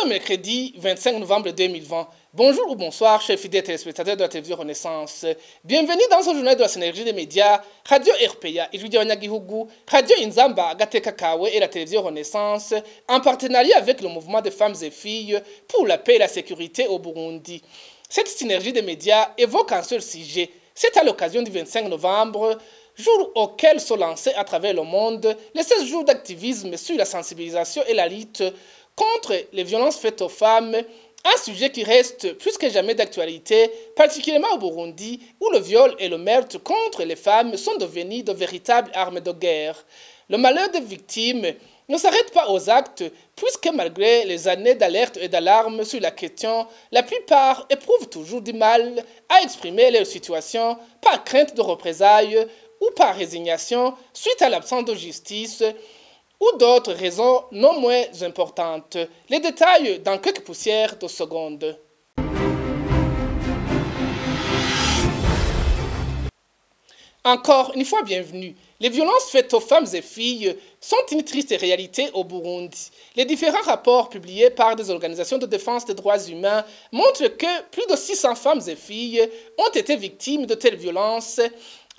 ce mercredi 25 novembre 2020. Bonjour ou bonsoir, chers fidèles téléspectateurs de la télévision Renaissance. Bienvenue dans ce journal de la synergie des médias, Radio RPA, Ijwi Abanyagihugu, Radio Inzamba, Agateka Kawe et la télévision Renaissance, en partenariat avec le mouvement des femmes et filles pour la paix et la sécurité au Burundi. Cette synergie des médias évoque un seul sujet. C'est à l'occasion du 25 novembre, jour auquel sont lancés à travers le monde les 16 jours d'activisme sur la sensibilisation et la lutte contre les violences faites aux femmes, un sujet qui reste plus que jamais d'actualité, particulièrement au Burundi, où le viol et le meurtre contre les femmes sont devenus de véritables armes de guerre. Le malheur des victimes ne s'arrête pas aux actes, puisque malgré les années d'alerte et d'alarme sur la question, la plupart éprouvent toujours du mal à exprimer leur situation par crainte de représailles ou par résignation suite à l'absence de justice, ou d'autres raisons non moins importantes. Les détails dans quelques poussières de secondes. Encore une fois, bienvenue. Les violences faites aux femmes et filles sont une triste réalité au Burundi. Les différents rapports publiés par des organisations de défense des droits humains montrent que plus de 600 femmes et filles ont été victimes de telles violences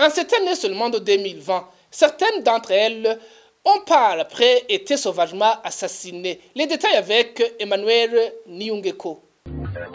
en cette année seulement de 2020. Certaines d'entre elles ont par après été sauvagement assassinées. Les détails avec Emmanuel Niungeko.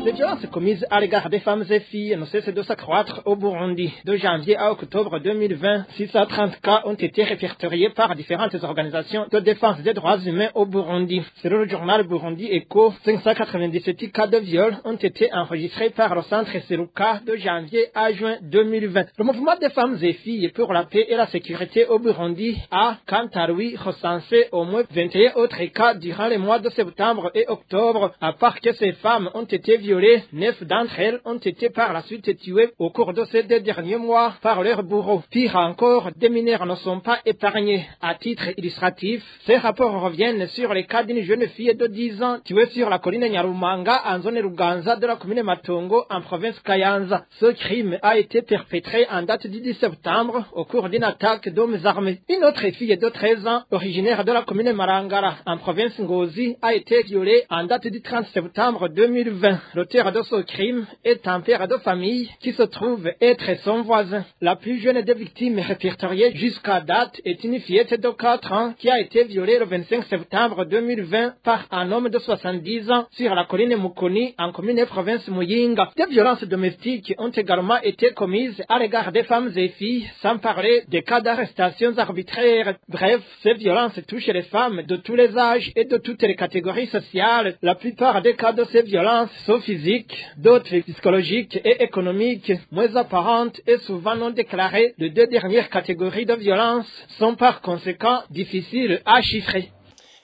Les violences commises à l'égard des femmes et filles ne cessent de s'accroître au Burundi. De janvier à octobre 2020, 630 cas ont été répertoriés par différentes organisations de défense des droits humains au Burundi. Selon le journal Burundi Echo, 597 cas de viol ont été enregistrés par le centre Seruka de janvier à juin 2020. Le mouvement des femmes et filles pour la paix et la sécurité au Burundi a, quant à lui, recensé au moins 21 autres cas durant les mois de septembre et octobre, à part que ces femmes ont été violées, 9 d'entre elles ont été par la suite tuées au cours de ces 2 derniers mois par leurs bourreaux. Pire encore, des mineurs ne sont pas épargnés. À titre illustratif, ces rapports reviennent sur les cas d'une jeune fille de 10 ans tuée sur la colline Nyarumanga en zone Ruganza de la commune Matongo en province Kayanza. Ce crime a été perpétré en date du 10 septembre au cours d'une attaque d'hommes armés. Une autre fille de 13 ans, originaire de la commune Marangara en province Ngozi, a été violée en date du 30 septembre 2020. L'auteur de ce crime est un père de famille qui se trouve être son voisin. La plus jeune des victimes répertoriées jusqu'à date est une fillette de 4 ans qui a été violée le 25 septembre 2020 par un homme de 70 ans sur la colline Mukoni en commune et province Muyinga. Des violences domestiques ont également été commises à l'égard des femmes et filles, sans parler des cas d'arrestations arbitraires. Bref, ces violences touchent les femmes de tous les âges et de toutes les catégories sociales. La plupart des cas de ces violences sont physiques, d'autres psychologiques et économiques, moins apparentes et souvent non déclarées. Les 2 dernières catégories de violences sont par conséquent difficiles à chiffrer.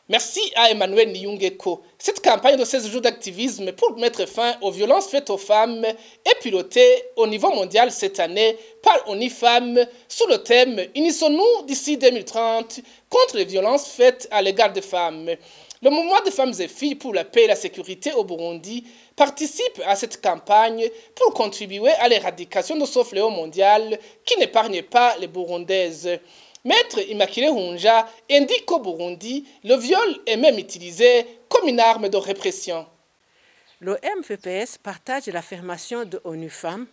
Merci à Emmanuel Niungeko. Cette campagne de 16 jours d'activisme pour mettre fin aux violences faites aux femmes est pilotée au niveau mondial cette année par ONU Femmes sous le thème « Unissons-nous d'ici 2030 contre les violences faites à l'égard des femmes ». Le mouvement des femmes et filles pour la paix et la sécurité au Burundi participe à cette campagne pour contribuer à l'éradication de ce fléau mondial qui n'épargne pas les Burundaises. Maître Immaculée Hunja indique qu'au Burundi, le viol est même utilisé comme une arme de répression. Le MFPS partage l'affirmation de ONU Femmes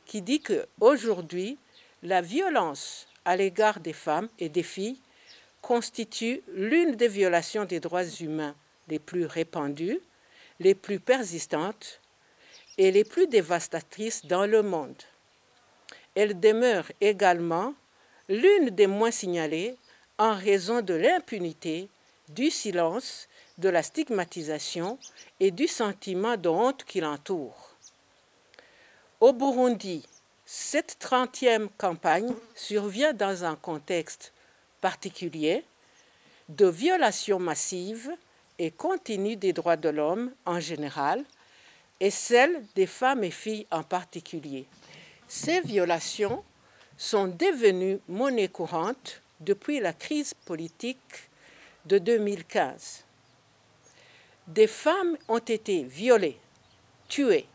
qui dit qu'aujourd'hui, la violence à l'égard des femmes et des filles constitue l'une des violations des droits humains les plus répandues, les plus persistantes et les plus dévastatrices dans le monde. Elle demeure également l'une des moins signalées en raison de l'impunité, du silence, de la stigmatisation et du sentiment de honte qui l'entoure. Au Burundi, cette 30e campagne survient dans un contexte particulier de violations massives et continues des droits de l'homme en général et celles des femmes et filles en particulier. Ces violations sont devenues monnaie courante depuis la crise politique de 2015. Des femmes ont été violées, tuées,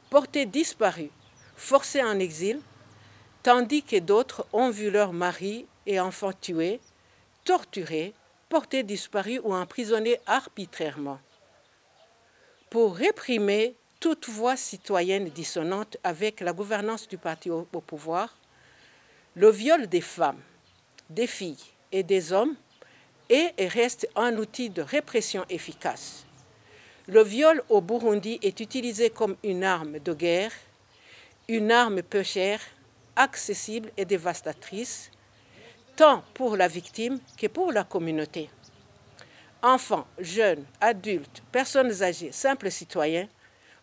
portées disparues, forcées en exil, tandis que d'autres ont vu leurs maris et enfants tués, torturés, portés disparus ou emprisonnés arbitrairement. pour réprimer toute voix citoyenne dissonante avec la gouvernance du parti au pouvoir, le viol des femmes, des filles et des hommes est et reste un outil de répression efficace. Le viol au Burundi est utilisé comme une arme de guerre, une arme peu chère, accessible et dévastatrice, tant pour la victime que pour la communauté. Enfants, jeunes, adultes, personnes âgées, simples citoyens,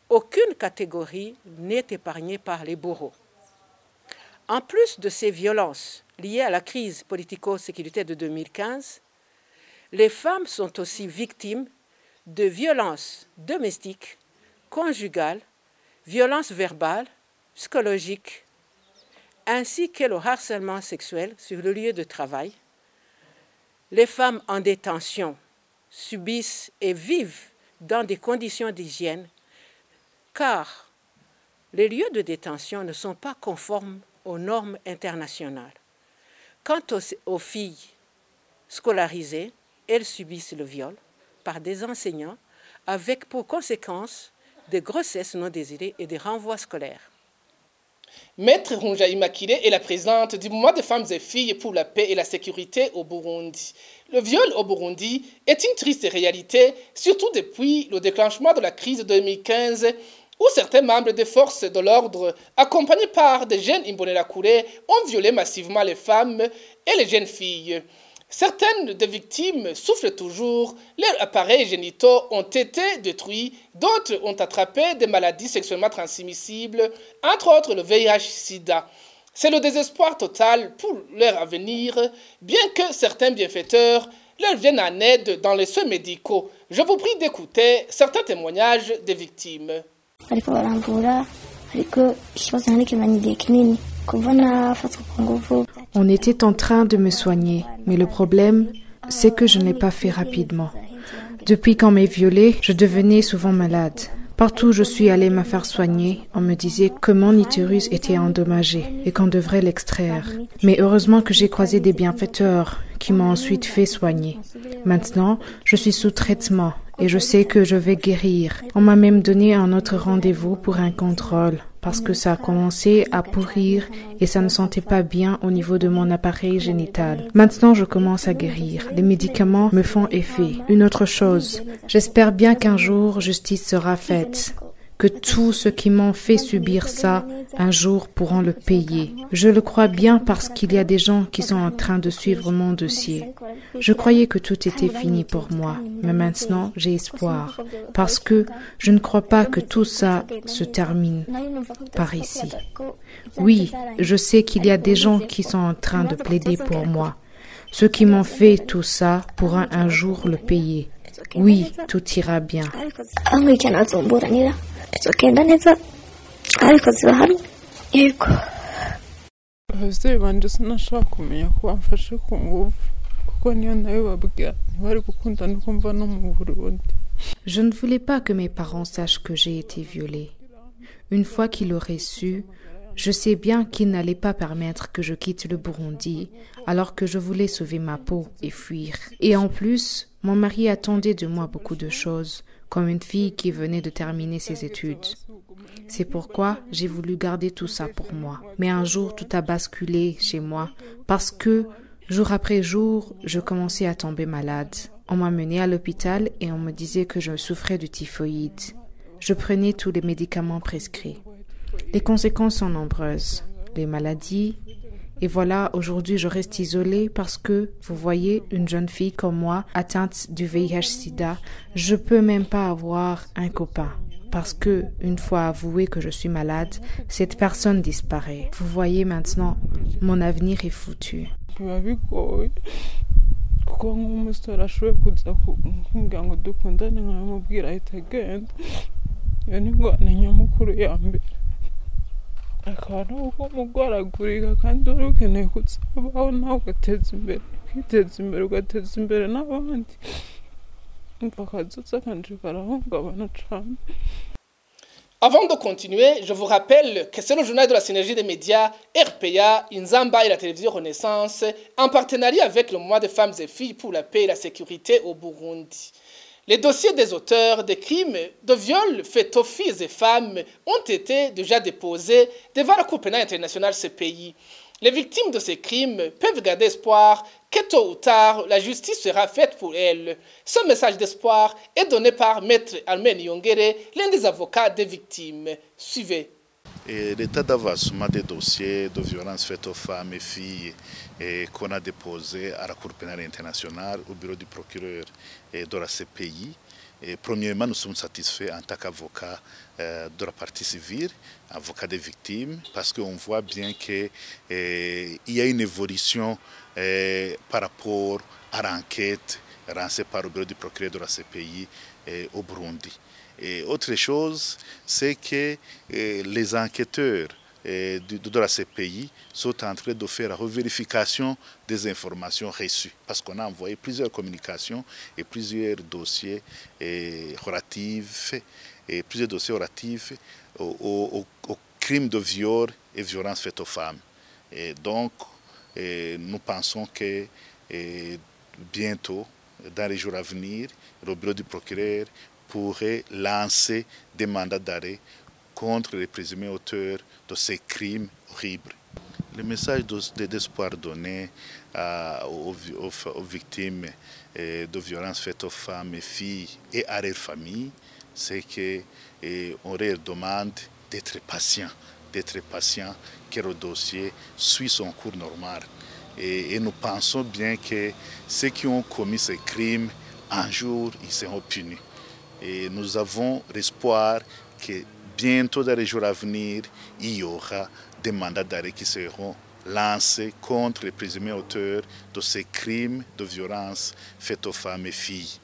aucune catégorie n'est épargnée par les bourreaux. En plus de ces violences liées à la crise politico-sécuritaire de 2015, les femmes sont aussi victimes de violences domestiques, conjugales, violences verbales, psychologiques, ainsi que le harcèlement sexuel sur le lieu de travail. Les femmes en détention subissent et vivent dans des conditions d'hygiène car les lieux de détention ne sont pas conformes aux normes internationales. Quant aux filles scolarisées, elles subissent le viol par des enseignants avec pour conséquence des grossesses non désirées et des renvois scolaires. Maître Ronja Immaculée est la présidente du mouvement de femmes et filles pour la paix et la sécurité au Burundi. Le viol au Burundi est une triste réalité, surtout depuis le déclenchement de la crise de 2015, où certains membres des forces de l'ordre, accompagnés par des jeunes Imbonerakure, ont violé massivement les femmes et les jeunes filles. Certaines des victimes souffrent toujours, leurs appareils génitaux ont été détruits, d'autres ont attrapé des maladies sexuellement transmissibles, entre autres le VIH-Sida. C'est le désespoir total pour leur avenir, bien que certains bienfaiteurs leur viennent en aide dans les soins médicaux. Je vous prie d'écouter certains témoignages des victimes. On était en train de me soigner, mais le problème, c'est que je ne l'ai pas fait rapidement. Depuis qu'on m'est violée, je devenais souvent malade. Partout où je suis allée me faire soigner, on me disait que mon utérus était endommagé et qu'on devrait l'extraire. Mais heureusement que j'ai croisé des bienfaiteurs qui m'ont ensuite fait soigner. Maintenant, je suis sous traitement et je sais que je vais guérir. On m'a même donné un autre rendez-vous pour un contrôle parce que ça a commencé à pourrir et ça ne sentait pas bien au niveau de mon appareil génital. Maintenant, je commence à guérir. Les médicaments me font effet. Une autre chose, j'espère bien qu'un jour, justice sera faite. Que tous ceux qui m'ont fait subir ça, un jour pourront le payer. Je le crois bien parce qu'il y a des gens qui sont en train de suivre mon dossier. Je croyais que tout était fini pour moi, mais maintenant j'ai espoir, parce que je ne crois pas que tout ça se termine par ici. Oui, je sais qu'il y a des gens qui sont en train de plaider pour moi. Ceux qui m'ont fait tout ça pourront un jour le payer. Oui, tout ira bien. ababyeyi banje sinashaka kumenya ko bamfashe ku ngufu kuko niyo nayo babwira ntibari gukunda nuko mva no mu Burundi. Je ne voulais pas que mes parents sachent que j'ai été violée. Une fois qu'ils l'auraient su, je sais bien qu'ils n'allaient pas permettre que je quitte le Burundi alors que je voulais sauver ma peau et fuir. Et en plus, mon mari attendait de moi beaucoup de choses, comme une fille qui venait de terminer ses études. C'est pourquoi j'ai voulu garder tout ça pour moi. Mais un jour, tout a basculé chez moi parce que, jour après jour, je commençais à tomber malade. On m'a menée à l'hôpital et on me disait que je souffrais de typhoïde. Je prenais tous les médicaments prescrits. Les conséquences sont nombreuses. Les maladies. Et voilà, aujourd'hui, je reste isolée parce que, vous voyez, une jeune fille comme moi, atteinte du VIH-Sida, je peux même pas avoir un copain. Parce que, une fois avoué que je suis malade, cette personne disparaît. Vous voyez maintenant, mon avenir est foutu. biba bigoye kuko nk'umusore ashoboye kuza kumbwira ngo dukundane nkamubwira ahita agenda. Iyo ni ingorane nyamukuru ya mbere. Akaba nuko mugoragurika kandi uri ukeneye kuzabaho nawe ugateza imbere, ukiteza imbere ugateza imbere n'abandi. Umva akazuza kanje karahungabana cane. Avant de continuer, je vous rappelle que c'est le journal de la synergie des médias RPA, Inzamba et la télévision Renaissance, en partenariat avec le mouvement de femmes et filles pour la paix et la sécurité au Burundi. Les dossiers des auteurs des crimes de viol faits aux filles et femmes ont été déjà déposés devant la Cour pénale internationale CPI. Les victimes de ces crimes peuvent garder espoir que tôt ou tard, la justice sera faite pour elles. Ce message d'espoir est donné par Maître Almen Yongere, l'un des avocats des victimes. Suivez. L'état d'avancement des dossiers de violences faites aux femmes et filles qu'on a déposés à la Cour pénale internationale, au bureau du procureur et de la CPI. Premièrement, nous sommes satisfaits en tant qu'avocats de la partie civile, avocats des victimes, parce qu'on voit bien qu'il y a une évolution par rapport à l'enquête lancée par le bureau du procureur de la CPI au Burundi. Et autre chose, c'est que les enquêteurs de la CPI sont en train de faire la revérification des informations reçues. Parce qu'on a envoyé plusieurs communications et plusieurs dossiers relatifs aux crimes de viol et violences faites aux femmes. Et donc, nous pensons que bientôt, dans les jours à venir, le bureau du procureur pourrait lancer des mandats d'arrêt contre les présumés auteurs de ces crimes horribles. Le message d'espoir donné aux victimes de violences faites aux femmes et filles et à leurs familles, c'est qu'on leur demande d'être patient, que le dossier suit son cours normal. Et nous pensons bien que ceux qui ont commis ces crimes, un jour, ils seront punis. Et nous avons l'espoir que bientôt, dans les jours à venir, il y aura des mandats d'arrêt qui seront lancés contre les présumés auteurs de ces crimes de violence faits aux femmes et filles.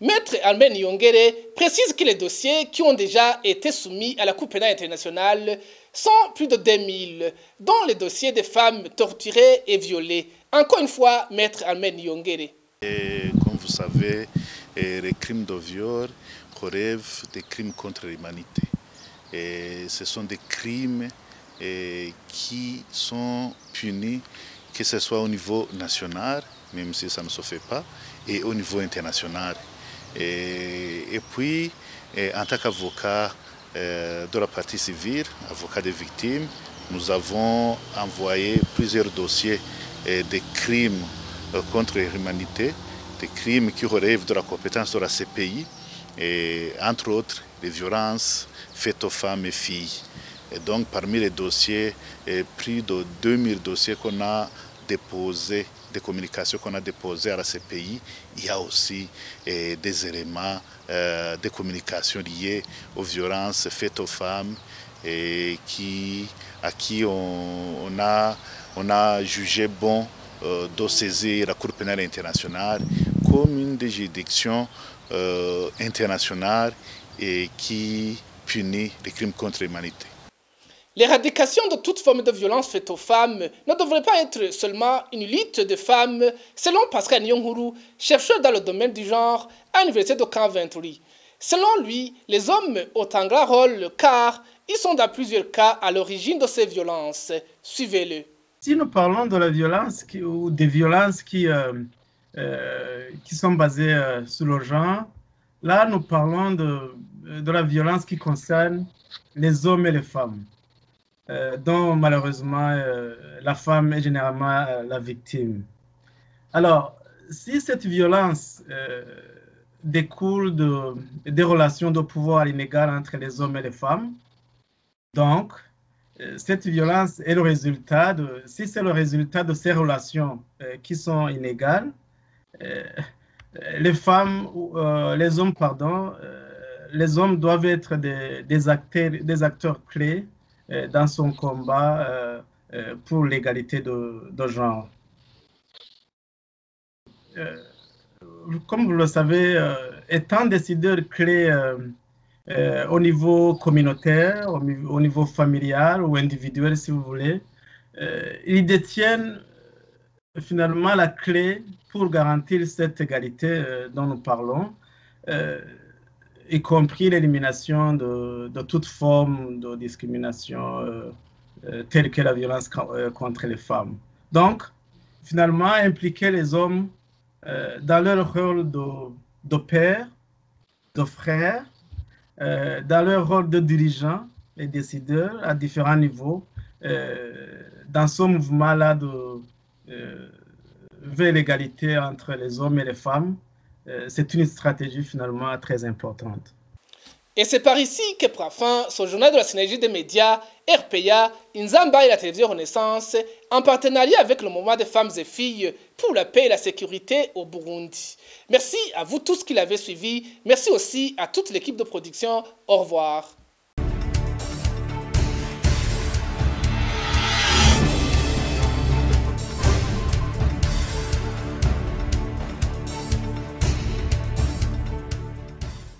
Maître Almen Yongere précise que les dossiers qui ont déjà été soumis à la Cour pénale internationale sont plus de 2000, dont les dossiers des femmes torturées et violées. Encore une fois, Maître Almen Yongere. Comme vous savez, les crimes de viol relèvent des crimes contre l'humanité. Ce sont des crimes qui sont punis, que ce soit au niveau national, même si ça ne se fait pas, et au niveau international. Et puis, en tant qu'avocat de la partie civile, avocat des victimes, nous avons envoyé plusieurs dossiers de crimes contre l'humanité, des crimes qui relèvent de la compétence de la CPI, et entre autres les violences faites aux femmes et filles. Et donc parmi les dossiers, plus de 2000 dossiers qu'on a déposés, des communications qu'on a déposées à la CPI, il y a aussi des éléments de communication liés aux violences faites aux femmes et à qui on a jugé bon de saisir la Cour pénale internationale comme une des juridictions internationales et qui punit les crimes contre l'humanité. L'éradication de toute forme de violence faite aux femmes ne devrait pas être seulement une lutte de femmes, selon Pascal Nyonguru, chercheur dans le domaine du genre à l'université de Canventry. Selon lui, les hommes ont un grand rôle car ils sont dans plusieurs cas à l'origine de ces violences. Suivez-le. Si nous parlons de la violence ou des violences qui sont basées sur le genre, là nous parlons de la violence qui concerne les hommes et les femmes. Dont malheureusement la femme est généralement la victime. Alors, si cette violence découle des relations de pouvoir inégales entre les hommes et les femmes, donc cette violence est le résultat si c'est le résultat de ces relations qui sont inégales, les hommes doivent être des acteurs clés dans son combat pour l'égalité de genre. Comme vous le savez, étant décideur clé au niveau communautaire, au niveau familial ou individuel si vous voulez, ils détiennent finalement la clé pour garantir cette égalité dont nous parlons, y compris l'élimination de toute forme de discrimination telle que la violence contre les femmes. Donc, finalement, impliquer les hommes dans leur rôle de père de frères dans leur rôle de dirigeants et décideurs à différents niveaux dans ce mouvement-là vers l'égalité entre les hommes et les femmes. C'est une stratégie finalement très importante. Et c'est par ici que prend fin ce journal de la synergie des médias, RPA, Inzamba et la télévision Renaissance, en partenariat avec le mouvement des femmes et filles pour la paix et la sécurité au Burundi. Merci à vous tous qui l'avez suivi. Merci aussi à toute l'équipe de production. Au revoir.